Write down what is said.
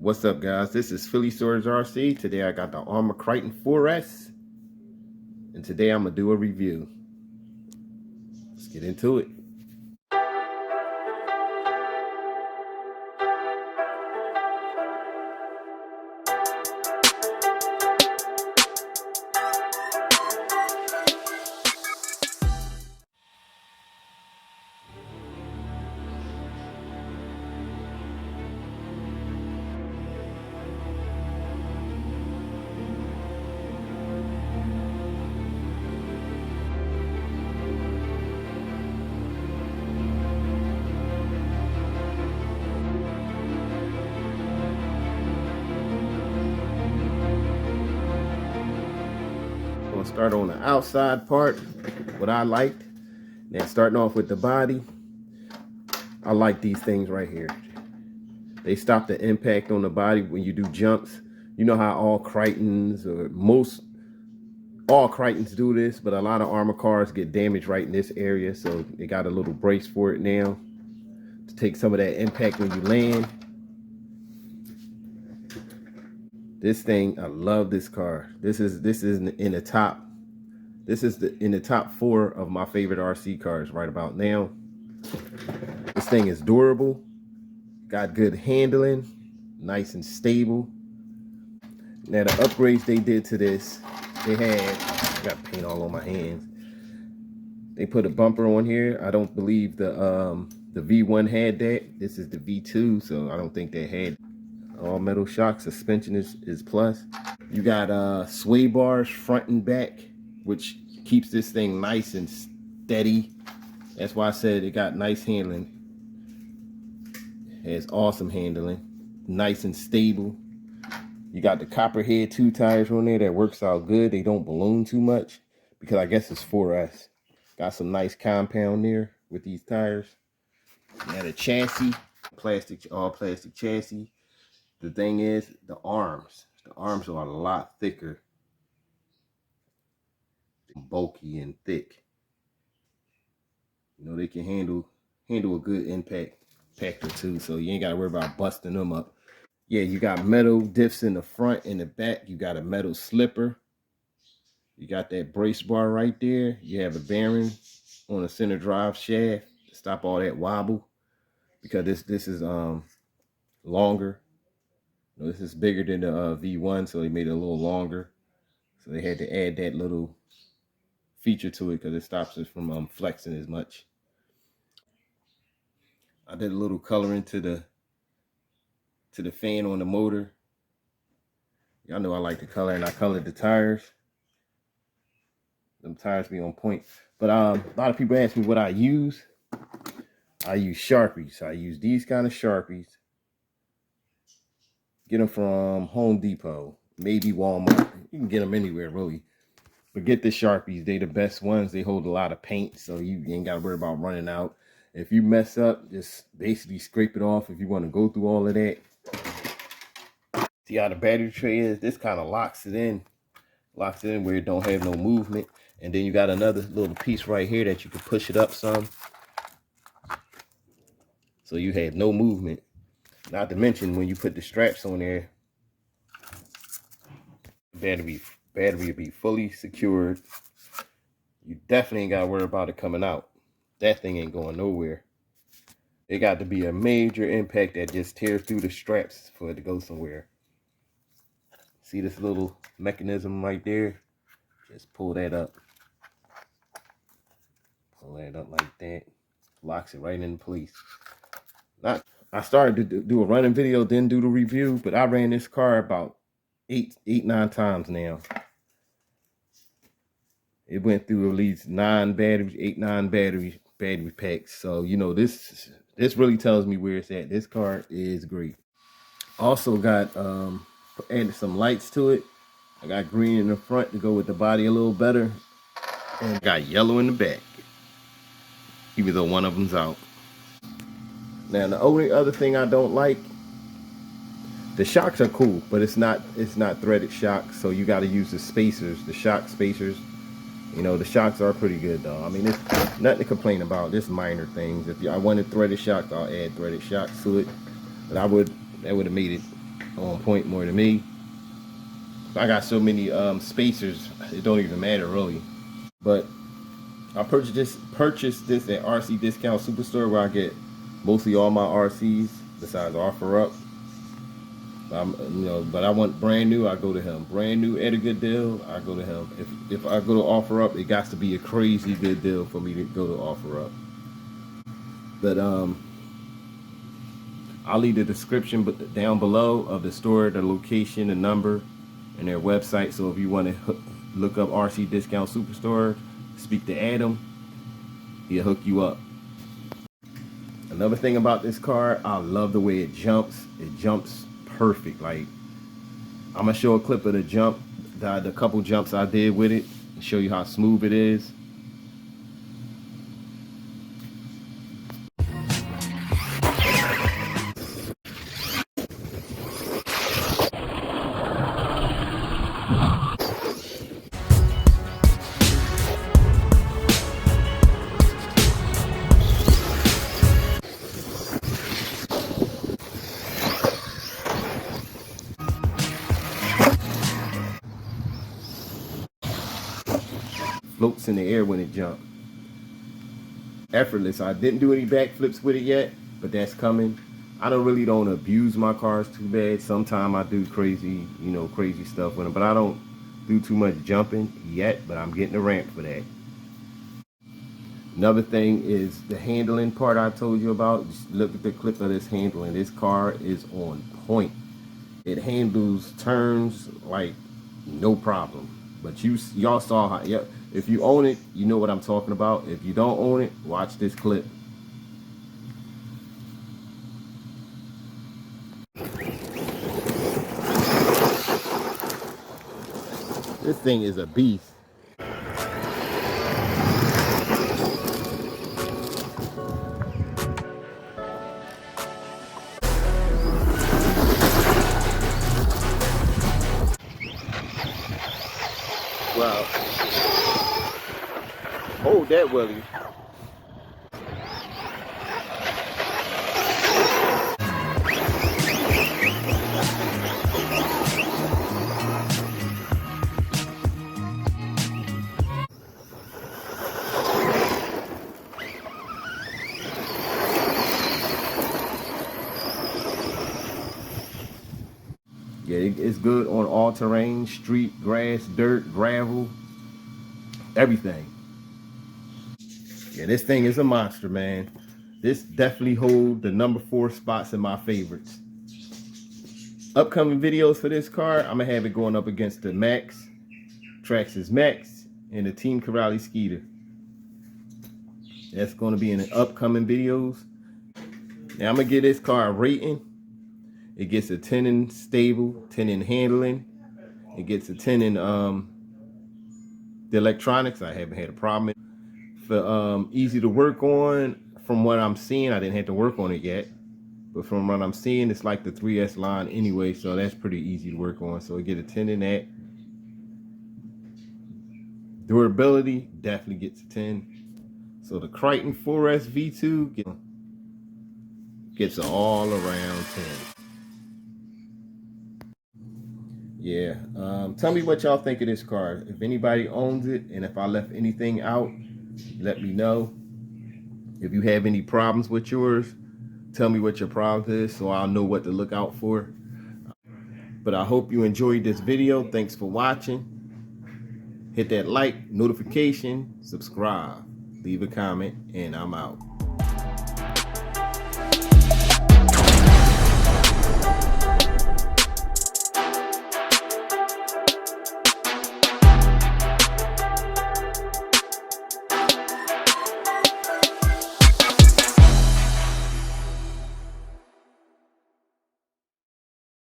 What's up, guys? This is Phillyswords RC. Today I got the Arrma Kraton 4S, and today I'm gonna do a review. Let's get into it. Start on the outside part, what I liked. Then starting off with the body, I like these things right here. They stop the impact on the body when you do jumps. You know how all Kratons, or all Kratons do this, but a lot of Arrma cars get damaged right in this area, so they got a little brace for it now to take some of that impact when you land. This thing, I love this car. This is in the top. This is in the top 4 of my favorite RC cars right about now. This thing is durable, got good handling, nice and stable. Now the upgrades they did to this, they had, I got paint all on my hands. They put a bumper on here. I don't believe the V1 had that. This is the V2, so I don't think they had. All metal shock. Suspension is plus. You got sway bars front and back, which keeps this thing nice and steady. That's why I said it got nice handling. It has awesome handling, nice and stable. You got the Copperhead 2 tires on there that works out good. They don't balloon too much because I guess it's 4S. Got some nice compound there with these tires. Now the chassis, all plastic chassis. The thing is, the arms are a lot thicker, bulky and thick. You know, they can handle a good impact factor too, so you ain't gotta worry about busting them up. Yeah, you got metal diffs in the front and the back. You got a metal slipper. You got that brace bar right there. You have a bearing on the center drive shaft to stop all that wobble, because this is longer. This is bigger than the V1, so they made it a little longer. So they had to add that little feature to it because it stops it from flexing as much. I did a little coloring to the fan on the motor. Y'all know I like the color, and I colored the tires. Them tires be on point. But a lot of people ask me what I use. I use Sharpies. I use these kind of Sharpies. Get them from Home Depot, maybe Walmart. You can get them anywhere, really. But get the Sharpies. They the best ones. They hold a lot of paint, so you ain't got to worry about running out. If you mess up, just basically scrape it off if you want to go through all of that. See how the battery tray is? This kind of locks it in. Locks it in where it don't have no movement. And then you got another little piece right here that you can push it up some. So you have no movement. Not to mention, when you put the straps on there, battery will be fully secured. You definitely ain't got to worry about it coming out. That thing ain't going nowhere. It got to be a major impact that just tears through the straps for it to go somewhere. See this little mechanism right there? Just pull that up. Pull that up like that. Locks it right in place. I started to do a running video, then do the review, but I ran this car about 9 times now. It went through at least 9 battery packs. So, you know, this really tells me where it's at. This car is great. Also got added some lights to it. I got green in the front to go with the body a little better, and got yellow in the back, even though one of them's out. Now the only other thing I don't like, the shocks are cool, but it's not threaded shocks, so you got to use the spacers, the shock spacers. You know, the shocks are pretty good though. I mean, it's nothing to complain about. Just minor things. If I wanted threaded shocks, I'll add threaded shocks to it. But that would have made it on point more than me. I got so many spacers, it don't even matter really. But I purchased this at RC Discount Superstore, where I get mostly all my RCs besides Offer Up. But I want brand new, I go to him. Brand new at a good deal, I go to him. If I go to Offer Up, it got to be a crazy good deal for me to go to Offer Up. But I'll leave the description down below of the store, the location, the number, and their website. So if you want to look up RC Discount Superstore, speak to Adam, he'll hook you up. Another thing about this car, I love the way it jumps. It jumps perfect. Like, I'm gonna show a clip of the jump, the couple jumps I did with it, and show you how smooth it is. Floats in the air when it jumps. Effortless. I didn't do any backflips with it yet, but that's coming. I don't abuse my cars too bad. Sometimes I do crazy stuff with them, but I don't do too much jumping yet, but I'm getting a ramp for that. Another thing is the handling part I told you about. Just look at the clip of this handling. This car is on point. It handles turns like no problem. But y'all saw how, if you own it, you know what I'm talking about. If you don't own it, watch this clip. This thing is a beast. Wow. Hold that, Wheelie. Yeah, it's good on all terrain, street, grass, dirt, gravel, everything. Yeah, this thing is a monster, man. This definitely holds the number 4 spots in my favorites. Upcoming videos for this car, I'm gonna have it going up against the Max, Traxxas Max, and the Team Corrales Skeeter. That's gonna be in the upcoming videos. Now I'm gonna give this car a rating. It gets a 10 in stable, 10 in handling. It gets a 10 in the electronics. I haven't had a problem. For easy to work on, from what I'm seeing, I didn't have to work on it yet, but from what I'm seeing, it's like the 3S line anyway, so that's pretty easy to work on. So I get a 10 in that. Durability definitely gets a 10. So the Kraton 4S V2 gets an all around 10. Yeah, tell me what y'all think of this car. If anybody owns it, and if I left anything out, let me know. If you have any problems with yours, tell me what your problem is so I'll know what to look out for. But I hope you enjoyed this video. Thanks for watching. Hit that like, notification, subscribe, leave a comment, and I'm out.